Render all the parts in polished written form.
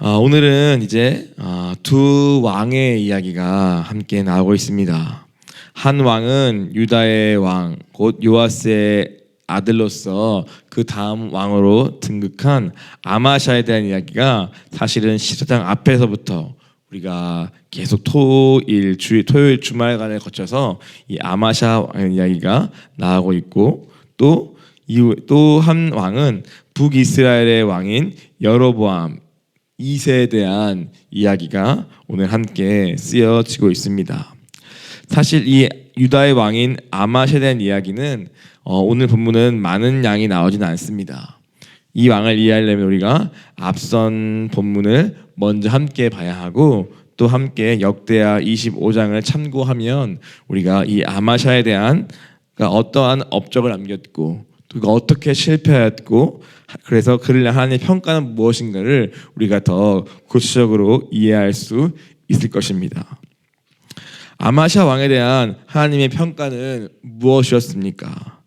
오늘은 이제 두 왕의 이야기가 함께 나오고 있습니다. 한 왕은 유다의 왕, 곧 요아스의 아들로서 그 다음 왕으로 등극한 아마샤에 대한 이야기가 사실은 14장 앞에서부터 우리가 계속 토요일 주말간에 거쳐서 이 아마샤 왕의 이야기가 나오고 있고, 또 한 왕은 북이스라엘의 왕인 여로보암 2세에 대한 이야기가 오늘 함께 쓰여지고 있습니다. 사실 이 유다의 왕인 아마샤에 대한 이야기는 오늘 본문은 많은 양이 나오지는 않습니다. 이 왕을 이해하려면 우리가 앞선 본문을 먼저 함께 봐야 하고, 또 함께 역대하 25장을 참고하면 우리가 이 아마샤에 대한 어떠한 업적을 남겼고, 또 그가 어떻게 실패하였고, 그래서 그를 향한 하나님의 평가는 무엇인가를 우리가 더 구체적으로 이해할 수 있을 것입니다. 아마샤 왕에 대한 하나님의 평가는 무엇이었습니까?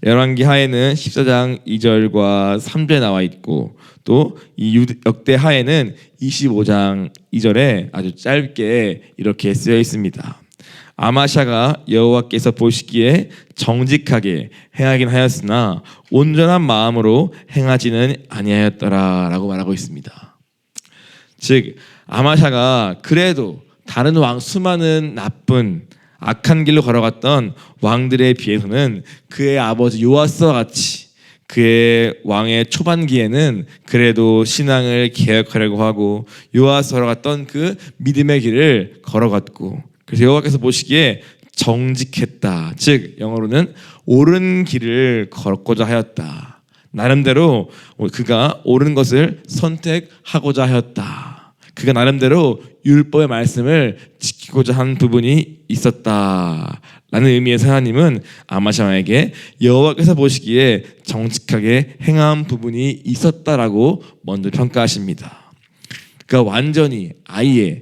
열왕기 하에는 14장 2절과 3절에 나와 있고, 또 이 역대 하에는 25장 2절에 아주 짧게 이렇게 쓰여 있습니다. 아마샤가 여호와께서 보시기에 정직하게 행하긴 하였으나 온전한 마음으로 행하지는 아니하였더라 라고 말하고 있습니다. 즉 아마샤가 그래도 다른 왕 수많은 나쁜 악한 길로 걸어갔던 왕들에 비해서는 그의 아버지 요아스와 같이 그의 왕의 초반기에는 그래도 신앙을 개혁하려고 하고 요아스 걸어갔던 그 믿음의 길을 걸어갔고, 그래서 여호와께서 보시기에 정직했다. 즉 영어로는 옳은 길을 걷고자 하였다. 나름대로 그가 옳은 것을 선택하고자 하였다. 그가 나름대로 율법의 말씀을 지키고자 한 부분이 있었다 라는 의미에서 하나님은 아마샤에게 여호와께서 보시기에 정직하게 행한 부분이 있었다라고 먼저 평가하십니다. 그가 완전히 아예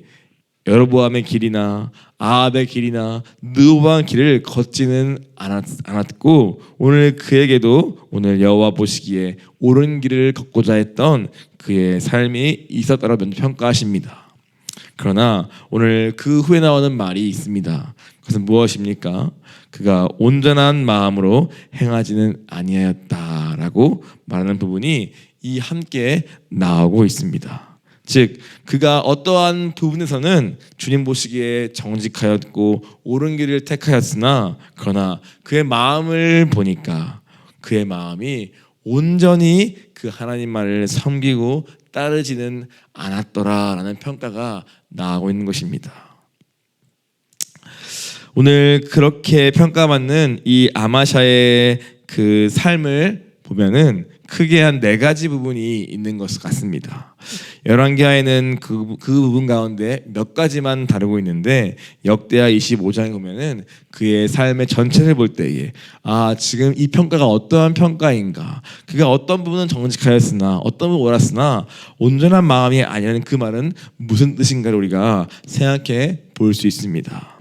여로보암의 길이나 아합의 길이나 느호바의 길을 걷지는 않았고, 오늘 그에게도 오늘 여호와 보시기에 옳은 길을 걷고자 했던 그의 삶이 있었다라고 먼저 평가하십니다. 그러나 오늘 그 후에 나오는 말이 있습니다. 그것은 무엇입니까? 그가 온전한 마음으로 행하지는 아니하였다라고 말하는 부분이 이 함께 나오고 있습니다. 즉 그가 어떠한 부분에서는 주님 보시기에 정직하였고 옳은 길을 택하였으나, 그러나 그의 마음을 보니까 그의 마음이 온전히 그 하나님 말을 섬기고 따르지는 않았더라라는 평가가 나오고 있는 것입니다. 오늘 그렇게 평가받는 이 아마샤의 그 삶을 보면은 크게 한 4가지 부분이 있는 것 같습니다. 열왕기하에는 그 부분 가운데 몇 가지만 다루고 있는데, 역대하 25장에 보면은 그의 삶의 전체를 볼 때에 지금 이 평가가 어떠한 평가인가, 그가 어떤 부분은 정직하였으나 어떤 부분은 옳았으나 온전한 마음이 아니라는 그 말은 무슨 뜻인가를 우리가 생각해 볼 수 있습니다.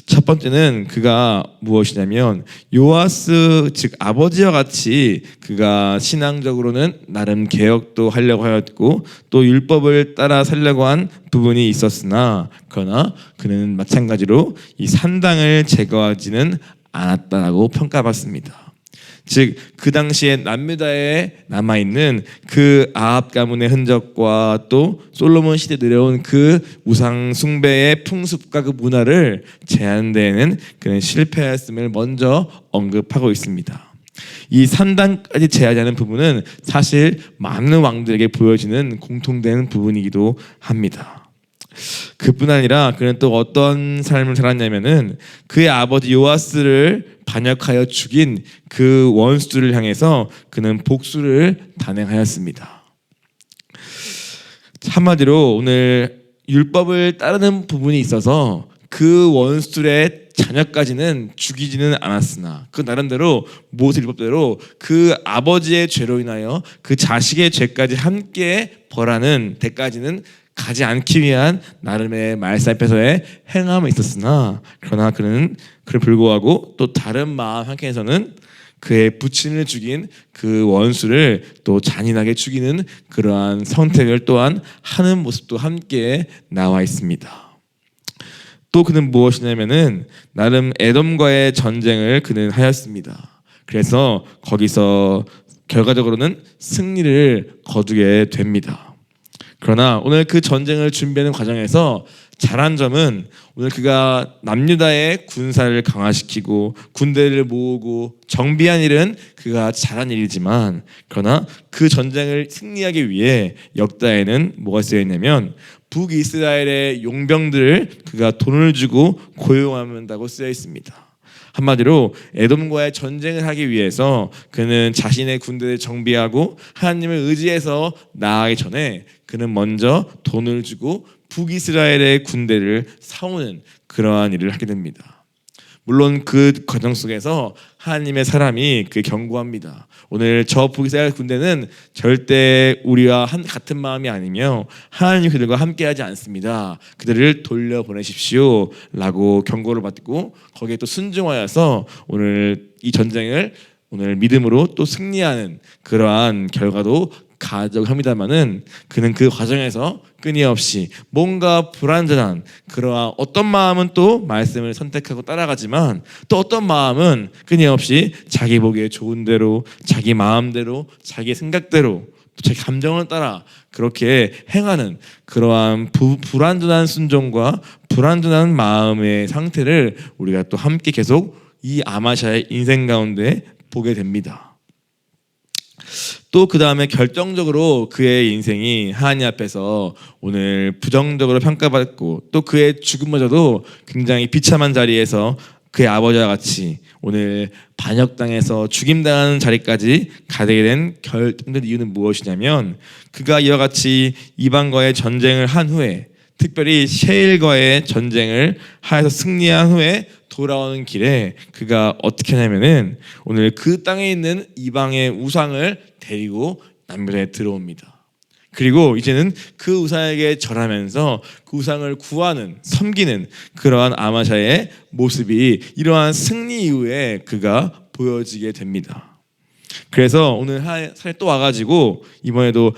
첫 번째는 그가 무엇이냐면 요아스 즉 아버지와 같이 그가 신앙적으로는 나름 개혁도 하려고 하였고 또 율법을 따라 살려고 한 부분이 있었으나, 그러나 그는 마찬가지로 이 산당을 제거하지는 않았다라고 평가받습니다. 즉 그 당시에 남유다에 남아있는 그 아합 가문의 흔적과 또 솔로몬 시대에 내려온 그 우상 숭배의 풍습과 그 문화를 제하는 데에는 그는 실패하였음을 먼저 언급하고 있습니다. 이 산당까지 제하자는 부분은 사실 많은 왕들에게 보여지는 공통된 부분이기도 합니다. 그뿐 아니라 그는 또 어떤 삶을 살았냐면은 그의 아버지 요아스를 반역하여 죽인 그 원수들을 향해서 그는 복수를 단행하였습니다. 한마디로 오늘 율법을 따르는 부분이 있어서 그 원수들의 자녀까지는 죽이지는 않았으나 그 나름대로 모세 율법대로 그 아버지의 죄로 인하여 그 자식의 죄까지 함께 벌하는 데까지는 가지 않기 위한 나름의 말살패서의 행함은 있었으나, 그러나 그는 그를 불구하고 또 다른 마음 한켠에서는 그의 부친을 죽인 그 원수를 또 잔인하게 죽이는 그러한 선택을 또한 하는 모습도 함께 나와 있습니다. 또 그는 무엇이냐면은 나름 에돔과의 전쟁을 그는 하였습니다. 그래서 거기서 결과적으로는 승리를 거두게 됩니다. 그러나 오늘 그 전쟁을 준비하는 과정에서 잘한 점은 오늘 그가 남유다의 군사를 강화시키고 군대를 모으고 정비한 일은 그가 잘한 일이지만, 그러나 그 전쟁을 승리하기 위해 역다에는 뭐가 쓰여 있냐면 북이스라엘의 용병들을 그가 돈을 주고 고용한다고 쓰여 있습니다. 한마디로 에돔과의 전쟁을 하기 위해서 그는 자신의 군대를 정비하고 하나님을 의지해서 나아가기 전에 그는 먼저 돈을 주고 북이스라엘의 군대를 사오는 그러한 일을 하게 됩니다. 물론 그 과정 속에서 하나님의 사람이 그 경고합니다. 오늘 저 북이스라엘 군대는 절대 우리와 같은 마음이 아니며 하나님 그들과 함께하지 않습니다. 그들을 돌려보내십시오 라고 경고를 받고 거기에 또 순종하여서 오늘 이 전쟁을 오늘 믿음으로 또 승리하는 그러한 결과도 가져갑니다마는 그는 그 과정에서 끊임없이 뭔가 불완전한 그러한 어떤 마음은 또 말씀을 선택하고 따라가지만 또 어떤 마음은 끊임없이 자기 보기에 좋은 대로 자기 마음대로 자기 생각대로 자기 감정을 따라 그렇게 행하는 그러한 불완전한 순종과 불완전한 마음의 상태를 우리가 또 함께 계속 이 아마샤의 인생 가운데 보게 됩니다. 또 그 다음에 결정적으로 그의 인생이 하나님 앞에서 오늘 부정적으로 평가받고 또 그의 죽음마저도 굉장히 비참한 자리에서 그의 아버지와 같이 오늘 반역당해서 죽임당하는 자리까지 가게 된 결정된 이유는 무엇이냐면 그가 이와 같이 이방과의 전쟁을 한 후에 특별히 셰일과의 전쟁을 하여서 승리한 후에 돌아오는 길에 그가 어떻게 하냐면은 오늘 그 땅에 있는 이방의 우상을 데리고 남유다에 들어옵니다. 그리고 이제는 그 우상에게 절하면서 그 우상을 구하는 섬기는 그러한 아마샤의 모습이 이러한 승리 이후에 그가 보여지게 됩니다. 그래서 오늘 사에 또 와가지고 이번에도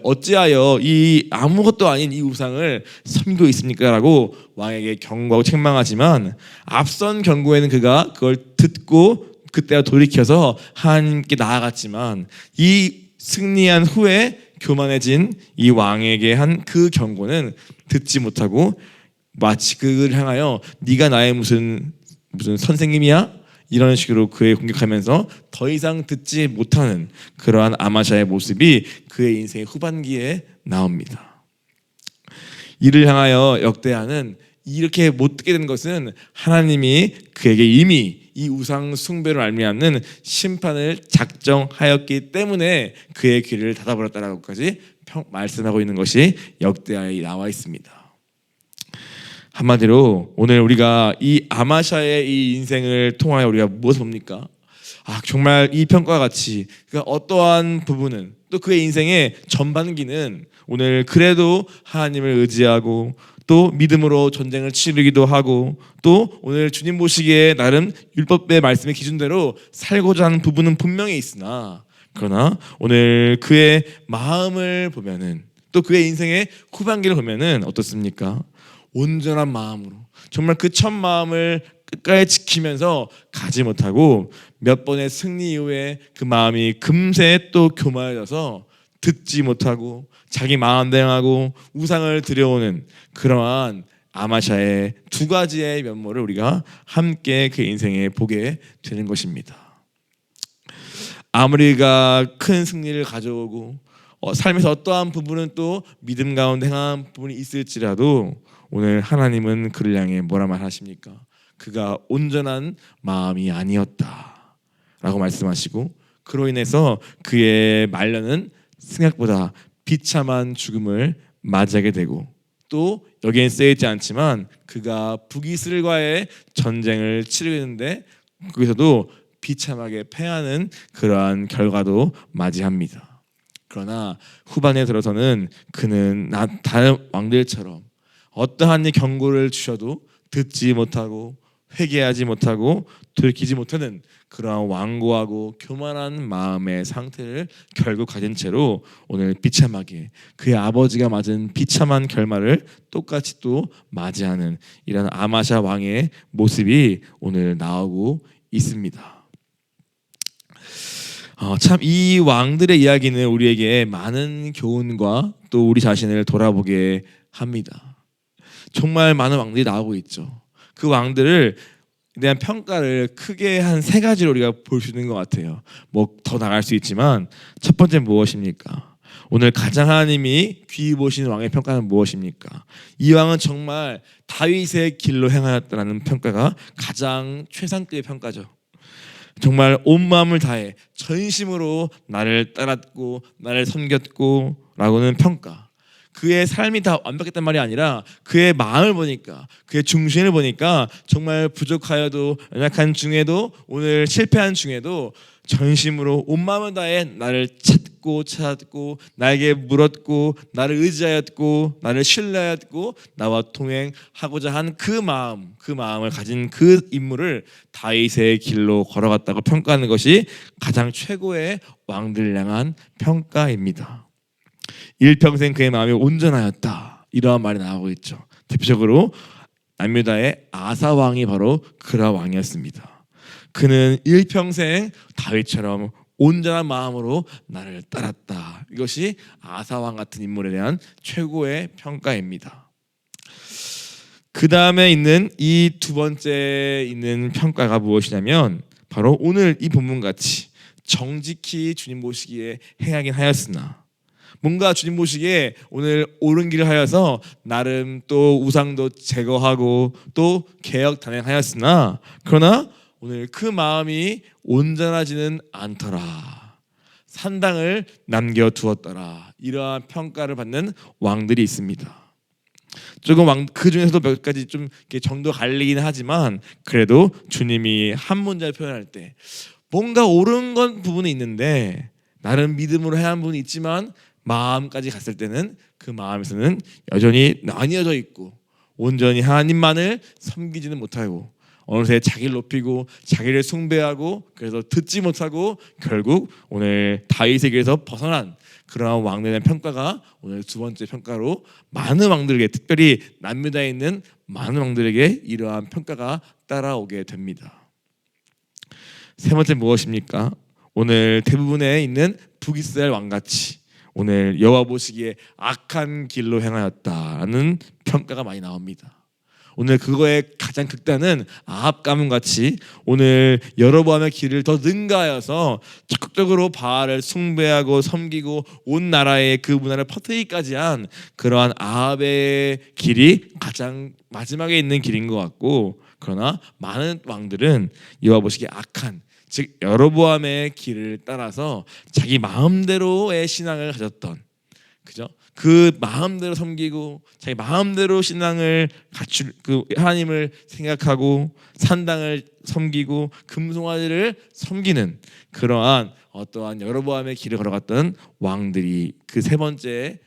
어찌하여 이 아무것도 아닌 이 우상을 섬기고 있습니까라고 왕에게 경고하고 책망하지만 앞선 경고에는 그가 그걸 듣고 그때가 돌이켜서 하나님께 나아갔지만 이 승리한 후에 교만해진 이 왕에게 한 그 경고는 듣지 못하고 마치 그를 향하여 네가 나의 무슨 선생님이야? 이런 식으로 그에 공격하면서 더 이상 듣지 못하는 그러한 아마샤의 모습이 그의 인생의 후반기에 나옵니다. 이를 향하여 역대하는 이렇게 못 듣게 된 것은 하나님이 그에게 이미 이 우상 숭배로 말미암는 심판을 작정하였기 때문에 그의 귀를 닫아버렸다라고까지 말씀하고 있는 것이 역대하에 나와 있습니다. 한마디로 오늘 우리가 이 아마샤의 이 인생을 통하여 우리가 무엇을 봅니까? 정말 이 평가와 같이 그가 어떠한 부분은 또 그의 인생의 전반기는 오늘 그래도 하나님을 의지하고 또 믿음으로 전쟁을 치르기도 하고 또 오늘 주님 보시기에 나름 율법의 말씀의 기준대로 살고자 하는 부분은 분명히 있으나 그러나 오늘 그의 마음을 보면은 또 그의 인생의 후반기를 보면은 어떻습니까? 온전한 마음으로 정말 그 첫 마음을 끝까지 지키면서 가지 못하고 몇 번의 승리 이후에 그 마음이 금세 또 교만해져서 듣지 못하고 자기 마음대로 하고 우상을 들여오는 그러한 아마샤의 두 가지의 면모를 우리가 함께 그 인생에 보게 되는 것입니다. 아무리 그가 큰 승리를 가져오고 삶에서 어떠한 부분은 또 믿음 가운데 행한 부분이 있을지라도 오늘 하나님은 그를 향해 뭐라 말하십니까? 그가 온전한 마음이 아니었다 라고 말씀하시고 그로 인해서 그의 말년은 생각보다 비참한 죽음을 맞이하게 되고 또 여기엔 쓰여있지 않지만 그가 북이스라엘과의 전쟁을 치르는데 거기서도 비참하게 패하는 그러한 결과도 맞이합니다. 그러나 후반에 들어서는 그는 다른 왕들처럼 어떠한 경고를 주셔도 듣지 못하고 회개하지 못하고 돌이키지 못하는 그러한 완고하고 교만한 마음의 상태를 결국 가진 채로 오늘 비참하게 그의 아버지가 맞은 비참한 결말을 똑같이 또 맞이하는 이런 아마샤 왕의 모습이 오늘 나오고 있습니다. 참 이 왕들의 이야기는 우리에게 많은 교훈과 또 우리 자신을 돌아보게 합니다. 정말 많은 왕들이 나오고 있죠. 그 왕들을 대한 평가를 크게 한 세 가지로 우리가 볼 수 있는 것 같아요. 뭐 더 나갈 수 있지만 첫 번째 무엇입니까? 오늘 가장 하나님이 귀히 보시는 왕의 평가는 무엇입니까? 이 왕은 정말 다윗의 길로 행하였다라는 평가가 가장 최상급의 평가죠. 정말 온 마음을 다해 전심으로 나를 따랐고 나를 섬겼고 라고는 평가. 그의 삶이 다 완벽했단 말이 아니라 그의 마음을 보니까 그의 중심을 보니까 정말 부족하여도 연약한 중에도 오늘 실패한 중에도 전심으로 온 마음을 다해 나를 찾고 나에게 물었고 나를 의지하였고 나를 신뢰하였고 나와 동행하고자 한 그 마음을 가진 그 인물을 다윗의 길로 걸어갔다고 평가하는 것이 가장 최고의 왕들을 향한 평가입니다. 일평생 그의 마음이 온전하였다 이러한 말이 나오고 있죠. 대표적으로 남유다의 아사 왕이 바로 그라 왕이었습니다. 그는 일평생 다윗처럼 온전한 마음으로 나를 따랐다. 이것이 아사 왕 같은 인물에 대한 최고의 평가입니다. 그 다음에 있는 이 두 번째 있는 평가가 무엇이냐면 바로 오늘 이 본문같이 정직히 주님 보시기에 행하긴 하였으나 뭔가 주님 보시기에 오늘 옳은 길을 하여서 나름 또 우상도 제거하고 또 개혁 단행하였으나 그러나 오늘 그 마음이 온전하지는 않더라. 산당을 남겨두었더라. 이러한 평가를 받는 왕들이 있습니다. 조금 그 중에서도 몇 가지 좀 정도 갈리긴 하지만 그래도 주님이 한 문장을 표현할 때 뭔가 옳은 건 부분이 있는데 나름 믿음으로 해야 하는 부분이 있지만 마음까지 갔을 때는 그 마음에서는 여전히 나뉘어져 있고 온전히 하나님만을 섬기지는 못하고 어느새 자기를 높이고 자기를 숭배하고 그래서 듣지 못하고 결국 오늘 다윗의 길에서 벗어난 그러한 왕들에 대한 평가가 오늘 두 번째 평가로 많은 왕들에게 특별히 남유다에 있는 많은 왕들에게 이러한 평가가 따라오게 됩니다. 세 번째 무엇입니까? 오늘 대부분에 있는 북이스라엘 왕같이 오늘 여호와 보시기에 악한 길로 행하였다라는 평가가 많이 나옵니다. 오늘 그거의 가장 극단은 아합 가문 같이 오늘 여로보암의 길을 더 능가하여서 적극적으로 바알을 숭배하고 섬기고 온 나라에 그 문화를 퍼뜨리기까지 한 그러한 아합의 길이 가장 마지막에 있는 길인 것 같고 그러나 많은 왕들은 여호와 보시기에 악한 즉 여로보암의 길을 따라서 자기 마음대로의 신앙을 가졌던 그죠? 그 마음대로 섬기고 자기 마음대로 신앙을 갖출 그 하나님을 생각하고 산당을 섬기고 금송아지를 섬기는 그러한 어떠한 여로보암의 길을 걸어갔던 왕들이 그 세 번째에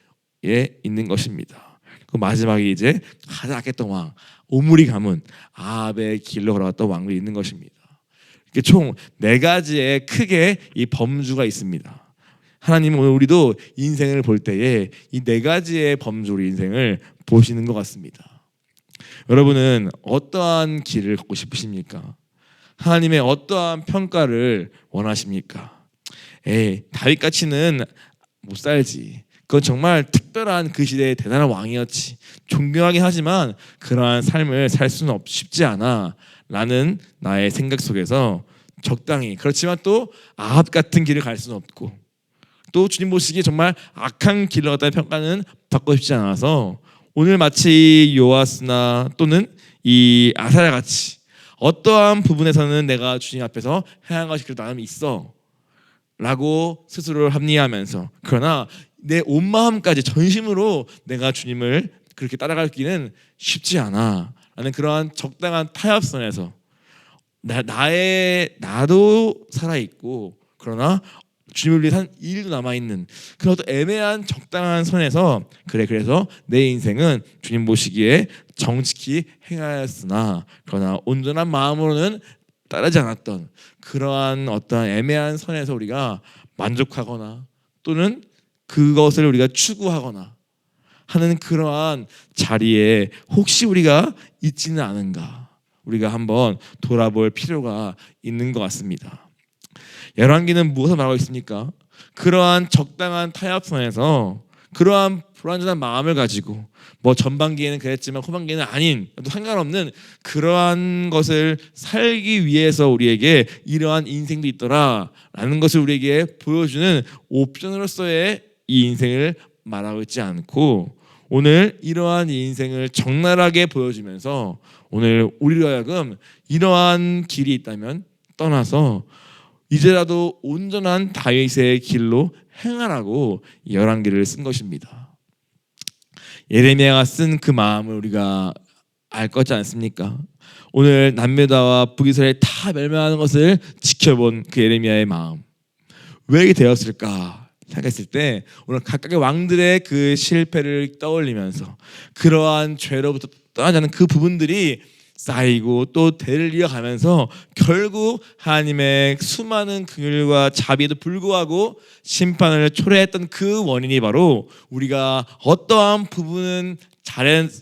있는 것입니다. 그 마지막에 이제 가장 악했던 왕 오므리 가문 아합의 길로 걸어갔던 왕들이 있는 것입니다. 이렇게 총 네 가지의 크게 이 범주가 있습니다. 하나님은 오늘 우리도 인생을 볼 때에 이 네 가지의 범주로 인생을 보시는 것 같습니다. 여러분은 어떠한 길을 걷고 싶으십니까? 하나님의 어떠한 평가를 원하십니까? 다윗같이는 못 살지. 그건 정말 특별한 그 시대의 대단한 왕이었지. 존경하긴 하지만 그러한 삶을 살 수는 쉽지 않아 라는 나의 생각 속에서 적당히 그렇지만 또 아합 같은 길을 갈 수는 없고 또 주님 보시기에 정말 악한 길로 갔다는 평가는 받고 싶지 않아서 오늘 마치 요아스나 또는 이 아사랴 같이 어떠한 부분에서는 내가 주님 앞에서 행한 것이 그래도 나름 있어 라고 스스로를 합리화하면서 그러나 내 온 마음까지 전심으로 내가 주님을 그렇게 따라가기는 쉽지 않아 라는 그러한 적당한 타협선에서 나도 살아있고 그러나 주님을 위해 산 일도 남아있는 그런 어떤 애매한 적당한 선에서 그래서 내 인생은 주님 보시기에 정직히 행하였으나 그러나 온전한 마음으로는 따르지 않았던 그러한 어떤 애매한 선에서 우리가 만족하거나 또는 그것을 우리가 추구하거나 하는 그러한 자리에 혹시 우리가 있지는 않은가, 우리가 한번 돌아볼 필요가 있는 것 같습니다. 열왕기는 무엇을 말하고 있습니까? 그러한 적당한 타협선에서 그러한 불완전한 마음을 가지고 전반기에는 그랬지만 후반기에는 아닌 또 상관없는 그러한 것을 살기 위해서 우리에게 이러한 인생도 있더라라는 것을 우리에게 보여주는 옵션으로서의 이 인생을 말하고 있지 않고 오늘 이러한 이 인생을 적나라하게 보여주면서 오늘 우리로 하여금 이러한 길이 있다면 떠나서 이제라도 온전한 다윗의 길로 행하라고 열왕기를 쓴 것입니다. 예레미야가 쓴 그 마음을 우리가 알 거지 않습니까? 오늘 남유다와 북이스라엘이 다 멸망하는 것을 지켜본 그 예레미야의 마음, 왜 이렇게 되었을까 생각했을 때 오늘 각각의 왕들의 그 실패를 떠올리면서 그러한 죄로부터 떠나지 않는 그 부분들이 쌓이고 또 대를 이어가면서 결국 하나님의 수많은 긍휼과 자비에도 불구하고 심판을 초래했던 그 원인이 바로 우리가 어떠한 부분은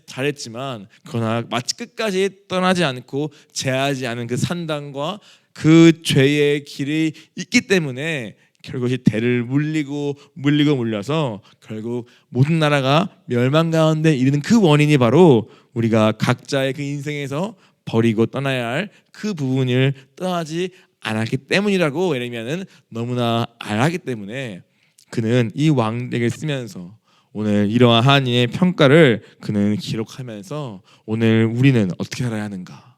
잘했지만 그러나 마치 끝까지 떠나지 않고 제하지 않은 그 산당과 그 죄의 길이 있기 때문에 결국 대를 물려서 결국 모든 나라가 멸망 가운데 이르는 그 원인이 바로 우리가 각자의 그 인생에서 버리고 떠나야 할 그 부분을 떠나지 않았기 때문이라고 예레미야는 너무나 알았기 때문에 그는 이 왕에게 쓰면서 오늘 이러한 하나님의 평가를 그는 기록하면서 오늘 우리는 어떻게 살아야 하는가,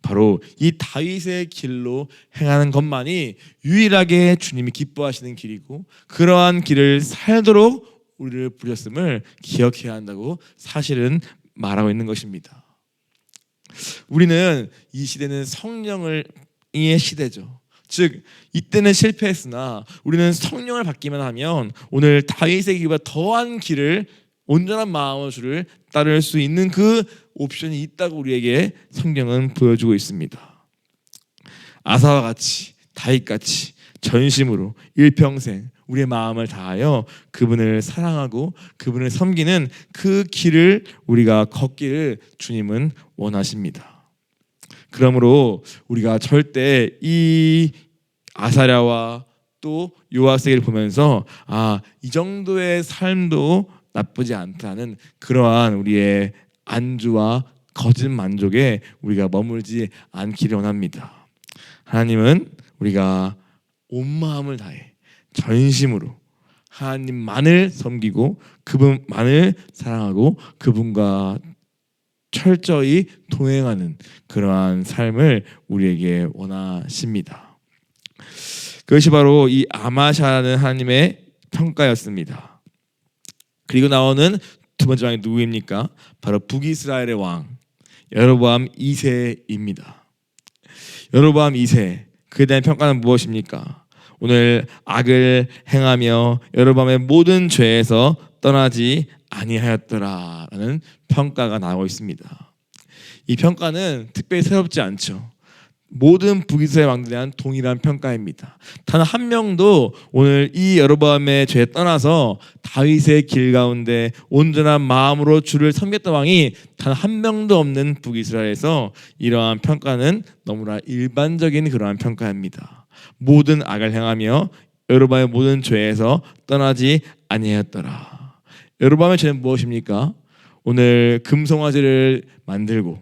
바로 이 다윗의 길로 행하는 것만이 유일하게 주님이 기뻐하시는 길이고 그러한 길을 살도록 우리를 부르셨음을 기억해야 한다고 사실은 말하고 있는 것입니다. 우리는 이 시대는 성령의 시대죠. 즉 이때는 실패했으나 우리는 성령을 받기만 하면 오늘 다윗의 길보다 더한 길을 온전한 마음으로 주를 따를 수 있는 그 옵션이 있다고 우리에게 성경은 보여주고 있습니다. 아사와 같이 다윗같이 전심으로 일평생 우리의 마음을 다하여 그분을 사랑하고 그분을 섬기는 그 길을 우리가 걷기를 주님은 원하십니다. 그러므로 우리가 절대 이 아사랴와 또 요아스를 보면서 이 정도의 삶도 나쁘지 않다는 그러한 우리의 안주와 거짓 만족에 우리가 머물지 않기를 원합니다. 하나님은 우리가 온 마음을 다해 전심으로 하나님만을 섬기고 그분만을 사랑하고 그분과 철저히 동행하는 그러한 삶을 우리에게 원하십니다. 그것이 바로 이 아마샤라는 하나님의 평가였습니다. 그리고 나오는 두 번째 왕이 누구입니까? 바로 북이스라엘의 왕 여로보암 2세입니다. 여로보암 2세, 그에 대한 평가는 무엇입니까? 오늘 악을 행하며 여로보암의 모든 죄에서 떠나지 아니하였더라라는 평가가 나오고 있습니다. 이 평가는 특별히 새롭지 않죠. 모든 북이스라엘 왕들에 대한 동일한 평가입니다. 단 한 명도 오늘 이 여로보암의 죄에 떠나서 다윗의 길 가운데 온전한 마음으로 주를 섬겼던 왕이 단 한 명도 없는 북이스라엘에서 이러한 평가는 너무나 일반적인 그러한 평가입니다. 모든 악을 행하며 여로보암의 모든 죄에서 떠나지 아니하였더라. 여로보암의 죄는 무엇입니까? 오늘 금송아지를 만들고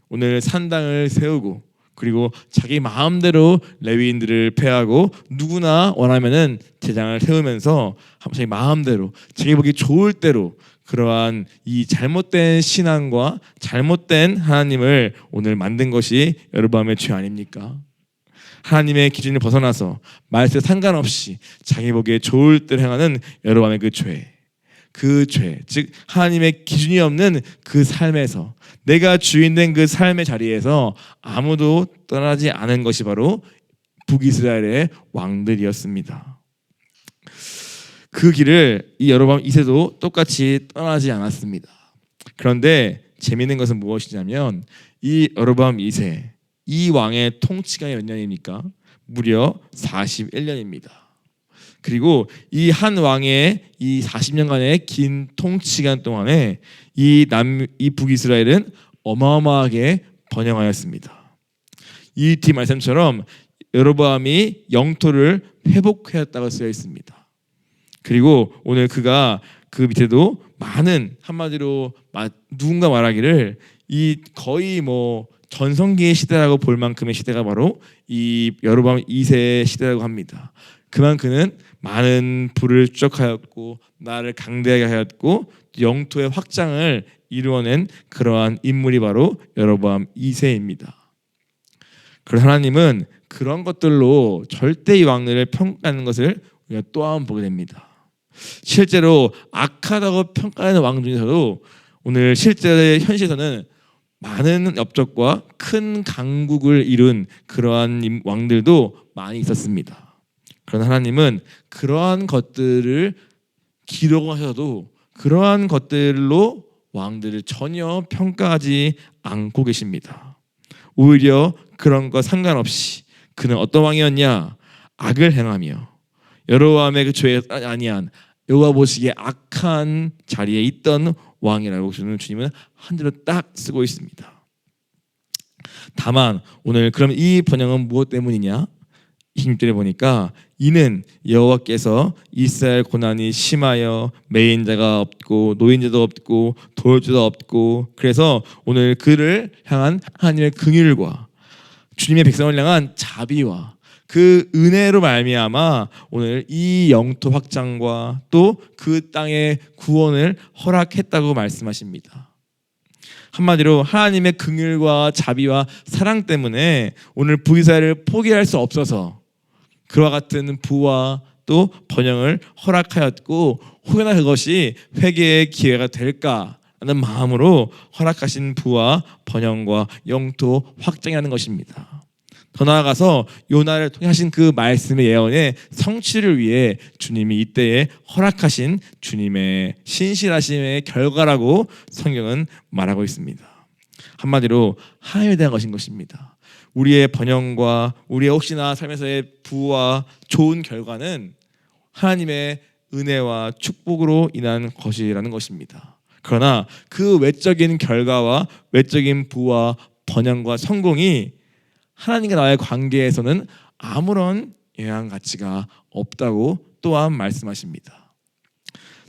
오늘 산당을 세우고 그리고 자기 마음대로 레위인들을 폐하고 누구나 원하면은 제장을 세우면서 자기 마음대로 자기 보기 좋을 대로 그러한 이 잘못된 신앙과 잘못된 하나님을 오늘 만든 것이 여로보암의 죄 아닙니까? 하나님의 기준을 벗어나서 말씀에 상관없이 자기 보기에 좋을 대로 행하는 여로보암의 그 죄, 즉 하나님의 기준이 없는 그 삶에서 내가 주인된 그 삶의 자리에서 아무도 떠나지 않은 것이 바로 북이스라엘의 왕들이었습니다. 그 길을 이 여로보암 2세도 똑같이 떠나지 않았습니다. 그런데 재미있는 것은 무엇이냐면 이 여로보암 2세, 이 왕의 통치가 몇 년입니까? 무려 41년입니다. 그리고 이 한 왕의 이 40년간의 긴 통치기간 동안에 이 북이스라엘은 어마어마하게 번영하였습니다. 이 뒤 말씀처럼 여로보암이 영토를 회복하였다고 쓰여 있습니다. 그리고 오늘 그가 그 밑에도 많은, 한마디로 누군가 말하기를 이 거의 전성기의 시대라고 볼 만큼의 시대가 바로 이 여로보암 2세의 시대라고 합니다. 그만 그는 많은 부를 추적하였고 나라를 강대하게 하였고 영토의 확장을 이루어낸 그러한 인물이 바로 여로보암 2세입니다. 그래서 하나님은 그런 것들로 절대 이 왕들을 평가하는 것을 우리가 또 한 번 보게 됩니다. 실제로 악하다고 평가하는 왕 중에서도 오늘 실제 현실에서는 많은 업적과 큰 강국을 이룬 그러한 왕들도 많이 있었습니다. 그러나 하나님은 그러한 것들을 기록하셔도 그러한 것들로 왕들을 전혀 평가하지 않고 계십니다. 오히려 그런 것 상관없이 그는 어떤 왕이었냐? 악을 행하며 여로보암의 그 죄에 아니한 여호와 보시기에 악한 자리에 있던 왕이라고 주님은 한 줄로 딱 쓰고 있습니다. 다만 오늘 그럼 이 번영은 무엇 때문이냐? 26절에 보니까 이는 여호와께서 이스라엘 고난이 심하여 매인자가 없고 노인자도 없고 돌주도 없고, 그래서 오늘 그를 향한 하나님의 긍휼과 주님의 백성을 향한 자비와 그 은혜로 말미암아 오늘 이 영토 확장과 또 그 땅의 구원을 허락했다고 말씀하십니다. 한마디로 하나님의 긍휼과 자비와 사랑 때문에 오늘 북이스라엘을 포기할 수 없어서 그와 같은 부와 또 번영을 허락하였고, 혹여나 그것이 회개의 기회가 될까라는 마음으로 허락하신 부와 번영과 영토 확장하는 것입니다. 더 나아가서 요나를 통해 하신 그 말씀의 예언의 성취를 위해 주님이 이때에 허락하신 주님의 신실하심의 결과라고 성경은 말하고 있습니다. 한마디로 하나님에 대한 것인 것입니다. 우리의 번영과 우리의 혹시나 삶에서의 부와 좋은 결과는 하나님의 은혜와 축복으로 인한 것이라는 것입니다. 그러나 그 외적인 결과와 외적인 부와 번영과 성공이 하나님과 나의 관계에서는 아무런 영향 가치가 없다고 또한 말씀하십니다.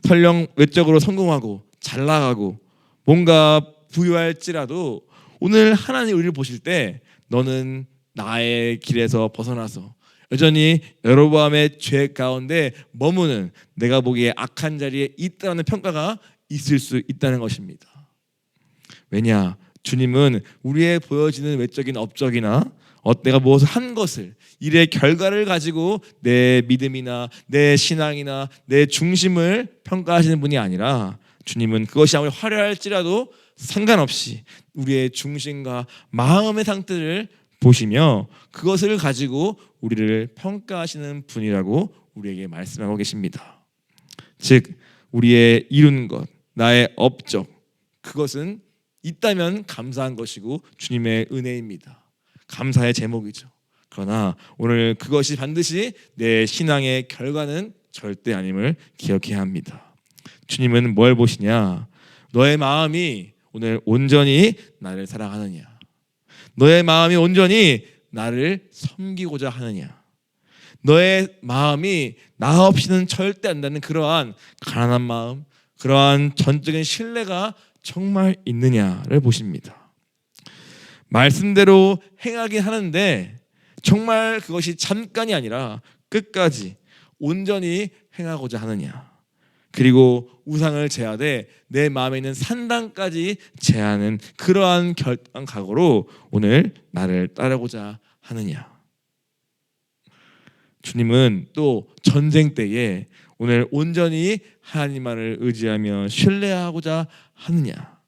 설령 외적으로 성공하고 잘 나가고 뭔가 부유할지라도 오늘 하나님 우리를 보실 때 너는 나의 길에서 벗어나서 여전히 여로보암의 죄 가운데 머무는 내가 보기에 악한 자리에 있다는 평가가 있을 수 있다는 것입니다. 왜냐? 주님은 우리의 보여지는 외적인 업적이나 내가 무엇을 한 것을, 일의 결과를 가지고 내 믿음이나 내 신앙이나 내 중심을 평가하시는 분이 아니라 주님은 그것이 아무리 화려할지라도 상관없이 우리의 중심과 마음의 상태를 보시며 그것을 가지고 우리를 평가하시는 분이라고 우리에게 말씀하고 계십니다. 즉 우리의 이룬 것, 나의 업적, 그것은 있다면 감사한 것이고 주님의 은혜입니다. 감사의 제목이죠. 그러나 오늘 그것이 반드시 내 신앙의 결과는 절대 아님을 기억해야 합니다. 주님은 뭘 보시냐? 너의 마음이 오늘 온전히 나를 사랑하느냐? 너의 마음이 온전히 나를 섬기고자 하느냐? 너의 마음이 나 없이는 절대 안 되는 그러한 가난한 마음, 그러한 전적인 신뢰가 정말 있느냐를 보십니다. 말씀대로 행하긴 하는데 정말 그것이 잠깐이 아니라 끝까지 온전히 행하고자 하느냐? 그리고 우상을 제하되 내 마음에 있는 산당까지 제하는 그러한 결단 각오로 오늘 나를 따르고자 하느냐? 주님은 또 전쟁 때에 오늘 온전히 하나님만을 의지하며 신뢰하고자 하느냐?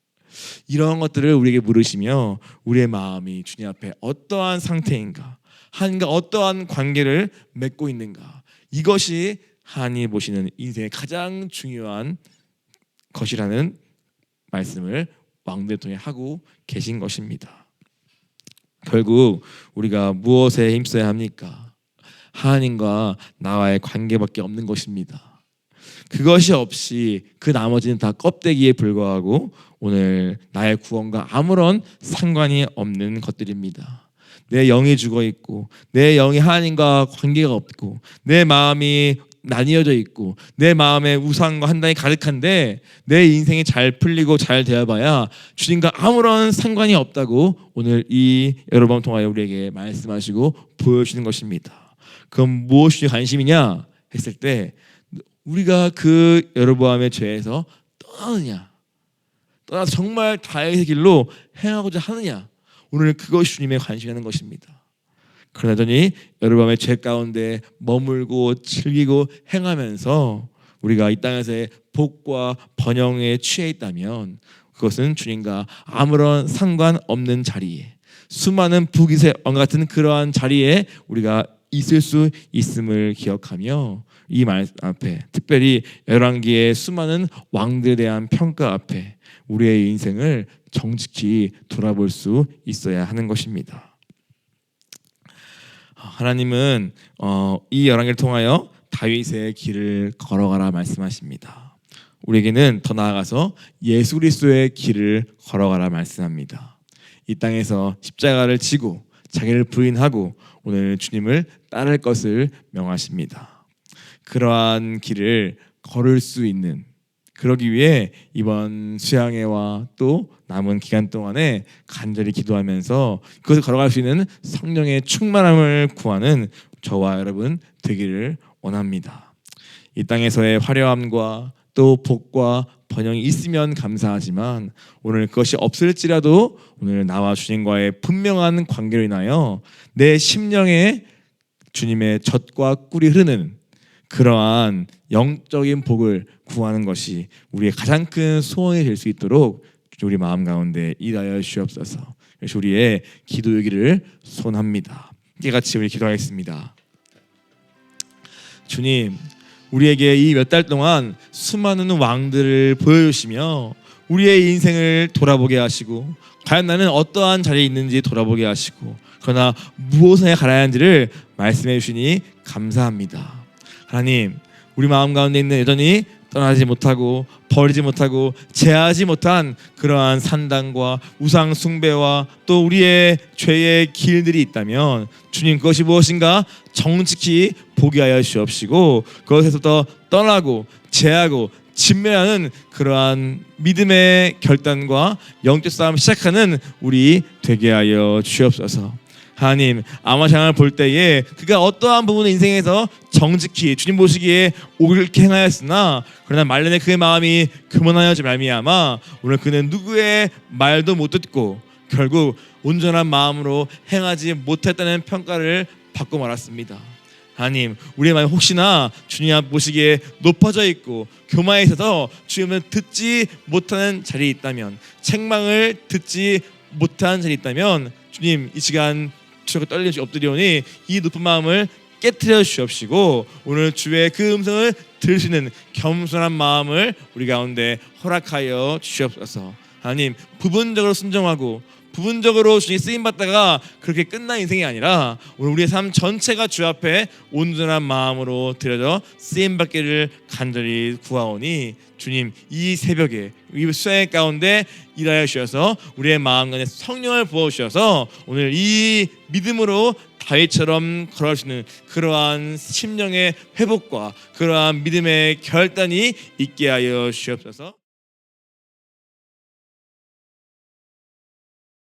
이런 것들을 우리에게 물으시며 우리의 마음이 주님 앞에 어떠한 상태인가, 하나님과 어떠한 관계를 맺고 있는가, 이것이 하나님이 보시는 인생의 가장 중요한 것이라는 말씀을 왕들 통해 하고 계신 것입니다. 결국 우리가 무엇에 힘써야 합니까? 하나님과 나와의 관계밖에 없는 것입니다. 그것이 없이 그 나머지는 다 껍데기에 불과하고 오늘 나의 구원과 아무런 상관이 없는 것들입니다. 내 영이 죽어 있고 내 영이 하나님과 관계가 없고 내 마음이 나뉘어져 있고 내 마음에 우상과 한단이 가득한데 내 인생이 잘 풀리고 잘 되어봐야 주님과 아무런 상관이 없다고 오늘 이 여러번 통하여 우리에게 말씀하시고 보여주시는 것입니다. 그럼 무엇이 관심이냐 했을 때 우리가 그 여로보암의 죄에서 떠나서 정말 다윗의 길로 행하고자 하느냐, 오늘 그것이 주님의 관심이라는 것입니다. 그러더니 여로보암의 죄 가운데 머물고 즐기고 행하면서 우리가 이 땅에서의 복과 번영에 취해 있다면 그것은 주님과 아무런 상관없는 자리에, 수많은 북이세 왕 같은 그러한 자리에 우리가 있을 수 있음을 기억하며 이 말 앞에, 특별히 열왕기의 수많은 왕들에 대한 평가 앞에 우리의 인생을 정직히 돌아볼 수 있어야 하는 것입니다. 하나님은 이 열왕기를 통하여 다윗의 길을 걸어가라 말씀하십니다. 우리에게는 더 나아가서 예수 그리스도의 길을 걸어가라 말씀합니다. 이 땅에서 십자가를 지고 자기를 부인하고 오늘 주님을 따를 것을 명하십니다. 그러한 길을 걸을 수 있는, 그러기 위해 이번 수양회와 또 남은 기간 동안에 간절히 기도하면서 그것을 걸어갈 수 있는 성령의 충만함을 구하는 저와 여러분 되기를 원합니다. 이 땅에서의 화려함과 또 복과 번영이 있으면 감사하지만 오늘 그것이 없을지라도 오늘 나와 주님과의 분명한 관계로 인하여 내 심령에 주님의 젖과 꿀이 흐르는 그러한 영적인 복을 구하는 것이 우리의 가장 큰 소원이 될 수 있도록 우리 마음 가운데 일하여 주옵소서. 그래서 우리의 기도하기를 소원합니다. 함께 같이 우리 기도하겠습니다. 주님, 우리에게 이 몇 달 동안 수많은 왕들을 보여주시며 우리의 인생을 돌아보게 하시고 과연 나는 어떠한 자리에 있는지 돌아보게 하시고 그러나 무엇에 가야 하는지를 말씀해 주시니 감사합니다. 하나님, 우리 마음 가운데 있는 여전히 떠나지 못하고 버리지 못하고 제하지 못한 그러한 산당과 우상 숭배와 또 우리의 죄의 길들이 있다면 주님, 그것이 무엇인가 정직히 보게 하여 주옵시고 그것에서부터 떠나고 제하고 진멸하는 그러한 믿음의 결단과 영적 싸움을 시작하는 우리 되게 하여 주옵소서. 하나님, 아마샹을 볼 때에 그가 어떠한 부분의 인생에서 정직히 주님 보시기에 옳게 행하였으나 그러나 말년에 그의 마음이 교만하여지 말미암아 오늘 그는 누구의 말도 못 듣고 결국 온전한 마음으로 행하지 못했다는 평가를 받고 말았습니다. 하나님, 우리의 마음이 혹시나 주님 앞 보시기에 높아져 있고 교만에 있어서 주님을 듣지 못하는 자리에 있다면, 책망을 듣지 못하는 자리에 있다면 주님, 이 시간 주께 떨리지 엎드리오니 이 높은 마음을 깨트려 주옵시고 오늘 주의 그 음성을 들으시는 겸손한 마음을 우리 가운데 허락하여 주시옵소서. 하나님, 부분적으로 순종하고 부분적으로 주님 쓰임받다가 그렇게 끝난 인생이 아니라 오늘 우리의 삶 전체가 주 앞에 온전한 마음으로 드려져 쓰임받기를 간절히 구하오니 주님, 이 새벽에 이 수양 가운데 일하여 주셔서 우리의 마음 안에 성령을 부어주셔서 오늘 이 믿음으로 다윗처럼 걸어갈 수 있는 그러한 심령의 회복과 그러한 믿음의 결단이 있게 하여 주옵소서.